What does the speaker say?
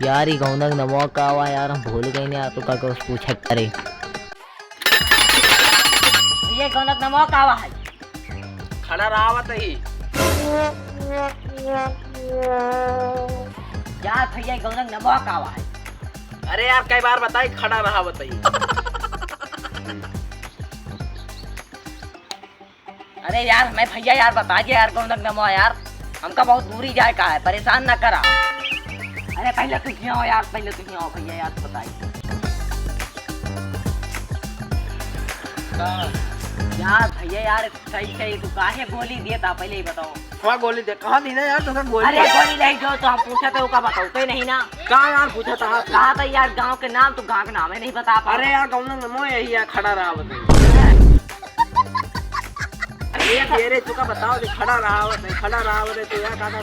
यार ही गौनक नमो का हुआ यार, हम भूल गए यार, तो का कुछ पूछा करे। ये गौनक नमो का हुआ है, खड़ा रहावत ही। यार भैया गौनक नमो का हुआ है। अरे यार कई बार बताई खड़ा रहावत ही। अरे यार मैं भैया यार बता दिया यार गौनक नमो यार, हमका बहुत दूरी जाए का है, परेशान ना करा। अरे पहले तू क्यों हो यार, पहले तू क्यों हो भैया यार बताइए। यार भैया यार सही सही तू काहे गोली दिए था पहले ही बताओ। कहाँ गोली दे, कहाँ दी ना यार तुमका गोली? अरे गोली नहीं जो तो हम पूछा था उसका बताओ तो नहीं ना। कहाँ यार पूछा था? कहा था यार गांव के नाम, तू गांव के नाम है नहीं बता पा। अरे यार गौनक नमो यही है, खड़ा रहावत ही। ये तुका बताओ, खड़ा रहावत है, खड़ा रहावत है तो यार कहा ना।